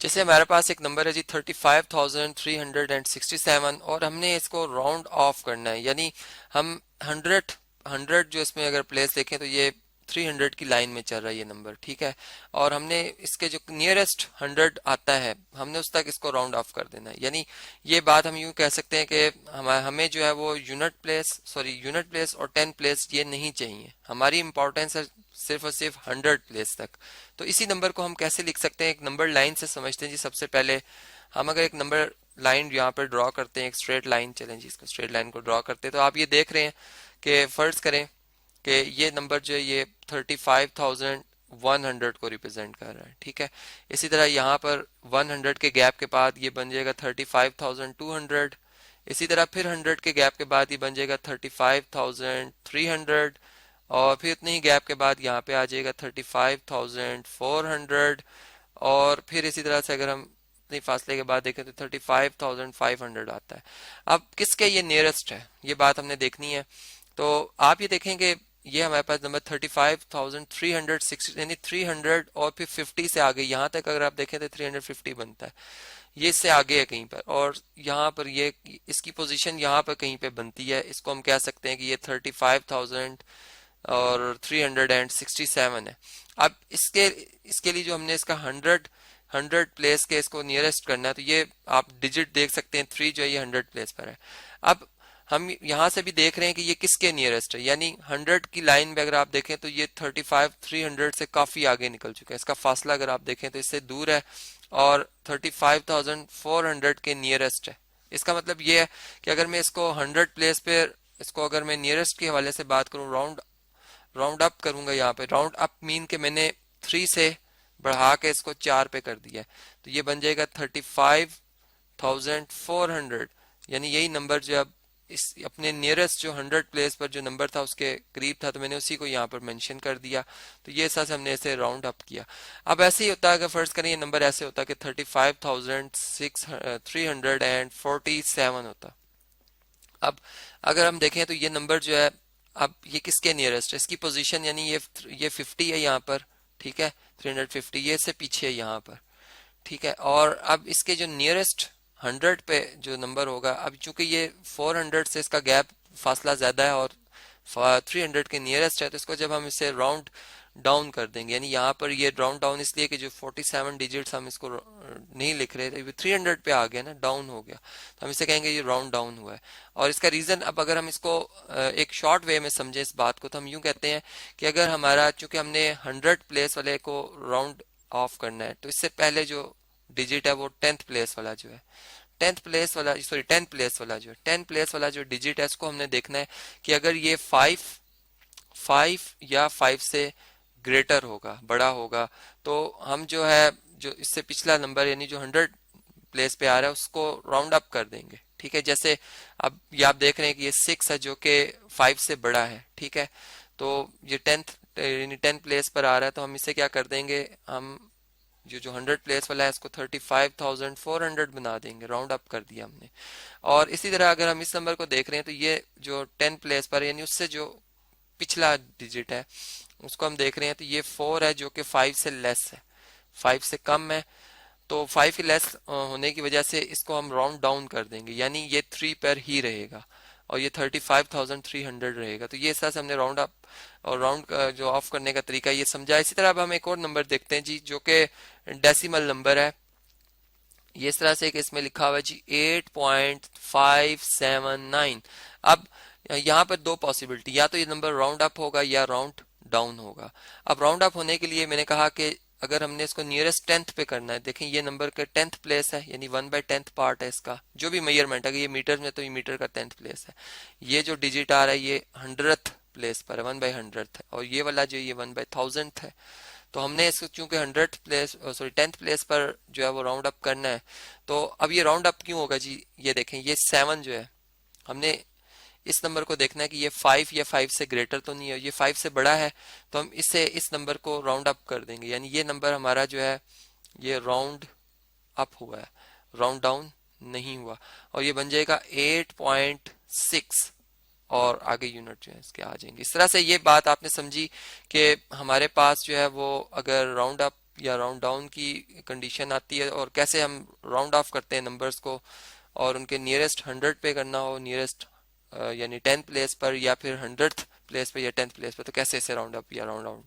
जैसे हमारे पास एक नंबर है जी 35,367 और हमने इसको राउंड ऑफ करना है, यानी हम 100 जो इसमें अगर प्लेस देखें तो ये 300 की लाइन में चल रहा है ये नंबर, ठीक है। और हमने इसके जो नियरेस्ट 100 आता है हमने उस तक इसको राउंड ऑफ कर देना है, यानी ये बात हम यूं कह सकते हैं कि हमें जो है वो यूनिट प्लेस और 10 प्लेस ये नहीं चाहिए, हमारी इंपॉर्टेंस है सिर्फ और सिर्फ 100 प्लेस तक। तो इसी नंबर को हम कैसे लिख सकते हैं, एक नंबर लाइन से समझते हैं जी। सबसे पहले हम अगर एक नंबर लाइन यहाँ पर ड्रॉ करते हैं, एक स्ट्रेट लाइन, चलें जी इसको स्ट्रेट लाइन को ड्रॉ करते हैं, तो आप ये देख रहे हैं कि फर्ज करें कि ये नंबर जो है ये 35,100 को रिप्रेजेंट कर रहा है, ठीक है। इसी तरह यहाँ पर 100 के गैप के बाद ये बन जाएगा 35,200। इसी तरह फिर 100 के गैप के बाद ये बन जाएगा 35,300 और फिर उतने ही गैप के बाद यहाँ पे आ जाएगा 35,400 और फिर इसी तरह से अगर हम इतने फासले के बाद देखें तो 35,500 आता है। अब किसके ये नियरेस्ट है ये बात हमने देखनी है। तो आप ये देखेंगे ये हमारे पास नंबर 35,360 यानी 300 और फिर 50 से आगे यहाँ तक अगर आप देखें तो 350 बनता है, ये इससे आगे है कहीं पर, और यहाँ पर ये इसकी पोजीशन यहाँ पर कहीं पे बनती है, इसको हम कह सकते हैं कि ये 35,000 और 367 है। अब इसके लिए जो हमने इसका 100 प्लेस के इसको नियरेस्ट करना है, तो ये आप डिजिट देख सकते हैं 3 जो है ये 100 प्लेस पर है। अब हम यहाँ से भी देख रहे हैं कि ये किसके नियरेस्ट है, यानी 100 की लाइन में अगर आप देखें तो ये 35,300 से काफी आगे निकल चुका है, इसका फासला अगर आप देखें तो इससे दूर है और 35,400 के नियरेस्ट है। इसका मतलब ये है कि अगर मैं इसको 100 प्लेस पे इसको अगर मैं नियरेस्ट के हवाले से बात करूं, राउंड अप करूंगा, यहाँ पे राउंड अप मीन के मैंने 3 से बढ़ा के इसको 4 पे कर दिया है, तो ये बन जाएगा 35,400, यानी यही नंबर जो अब इस अपने नियरेस्ट जो 100 प्लेस पर जो नंबर था उसके करीब था, तो मैंने उसी को यहाँ पर मेंशन कर दिया। तो ये ऐसा हमने इसे राउंड अप किया। अब ऐसे ही होता है, अगर फर्ज करें ये नंबर ऐसे होता कि 35,347 होता। अब अगर हम देखें तो ये नंबर जो है अब ये किसके नियरेस्ट है, इसकी पोजीशन यानी ये 50 है यहाँ पर, ठीक है, 350 ये से पीछे है यहाँ पर, ठीक है। और अब इसके जो नियरेस्ट 100 पे जो नंबर होगा, अब चूंकि ये 400 से इसका गैप फासला ज्यादा है और 300 के नियरेस्ट है, तो इसको जब हम इसे राउंड डाउन कर देंगे, यानी यहाँ पर ये राउंड डाउन इसलिए कि जो 47 डिजिट्स हम इसको नहीं लिख रहे थे, 300 पे आ गया ना, डाउन हो गया, तो हम इसे कहेंगे ये राउंड डाउन हुआ है। और इसका रीजन, अब अगर हम इसको एक शॉर्ट वे में समझे इस बात को, तो हम यूं कहते हैं कि अगर हमारा चूंकि हमने 100 प्लेस वाले को राउंड ऑफ करना है, तो इससे पहले जो डिजिट है वो 10th प्लेस वाला जो है 10th प्लेस वाला सॉरी 10th प्लेस वाला जो 10 प्लेस वाला जो डिजिट है इसको हमने देखना है कि अगर ये 5 या 5 से ग्रेटर होगा, बड़ा होगा, तो हम जो है जो इससे पिछला नंबर यानी जो 100 प्लेस पे आ रहा है उसको राउंड अप कर देंगे, ठीक है। जैसे अब ये आप देख रहे हैं कि ये 6 है जो कि 5 से बड़ा है, ठीक है। तो ये 10 प्लेस पर आ रहा है, तो हम इसे क्या कर देंगे, हम जो 100 प्लेस वाला है इसको 35,400 बना देंगे, राउंड अप कर दिया हमने। और इसी तरह अगर हम इस नंबर को देख रहे हैं तो ये जो 10 प्लेस पर यानी उससे जो पिछला डिजिट है उसको हम देख रहे हैं, तो ये 4 है जो कि 5 से लेस है, 5 से कम है, तो 5 लेस होने की वजह से इसको हम राउंड डाउन कर देंगे, यानी ये 3 पर ही रहेगा और ये 35,300 रहेगा। तो ये इस तरह से हमने राउंड अप और राउंड जो ऑफ करने का तरीका ये समझा। इसी तरह अब हम एक और नंबर देखते हैं जी जो कि डेसिमल नंबर है। ये इस तरह से कि इसमें लिखा हुआ है जी 8.579। अब यहाँ पर दो पॉसिबिलिटी, या तो ये नंबर राउंड अप होगा या राउंड डाउन होगा। अब राउंड अप होने के लिए मैंने कहा कि अगर हमने इसको नियरेस्ट 10th पे करना है, देखें ये नंबर का 10th प्लेस है, यानी 1/10th पार्ट है इसका जो भी मेजरमेंट है, ये मीटर में तो ये मीटर का 10th प्लेस है। ये जो डिजिट आ रहा है ये 100th प्लेस पर है, 1/100th है, और ये वाला जो ये 1/1000th है। तो हमने इसको चूंकि 10th प्लेस पर जो है वो राउंड अप करना है, तो अब ये राउंड अप क्यों होगा जी, ये देखें ये 7 जो है, हमने इस नंबर को देखना है कि ये 5 या 5 से ग्रेटर तो नहीं है, ये 5 से बड़ा है, तो हम इस नंबर को राउंड अप कर देंगे, यानी ये नंबर हमारा जो है ये राउंड अप हुआ है, राउंड डाउन नहीं हुआ, और ये बन जाएगा 8.6 और आगे यूनिट जो है इसके आ जाएंगे। इस तरह से ये बात आपने समझी कि हमारे पास जो है वो अगर राउंड अप या राउंड डाउन की कंडीशन आती है, और कैसे हम राउंड ऑफ करते हैं नंबर्स को, और उनके नियरेस्ट 100 पे करना हो, नियरेस्ट यानी 10th प्लेस पर, या फिर 100th प्लेस पे या 10th प्लेस पे, तो कैसे इसे राउंड अप या राउंड डाउन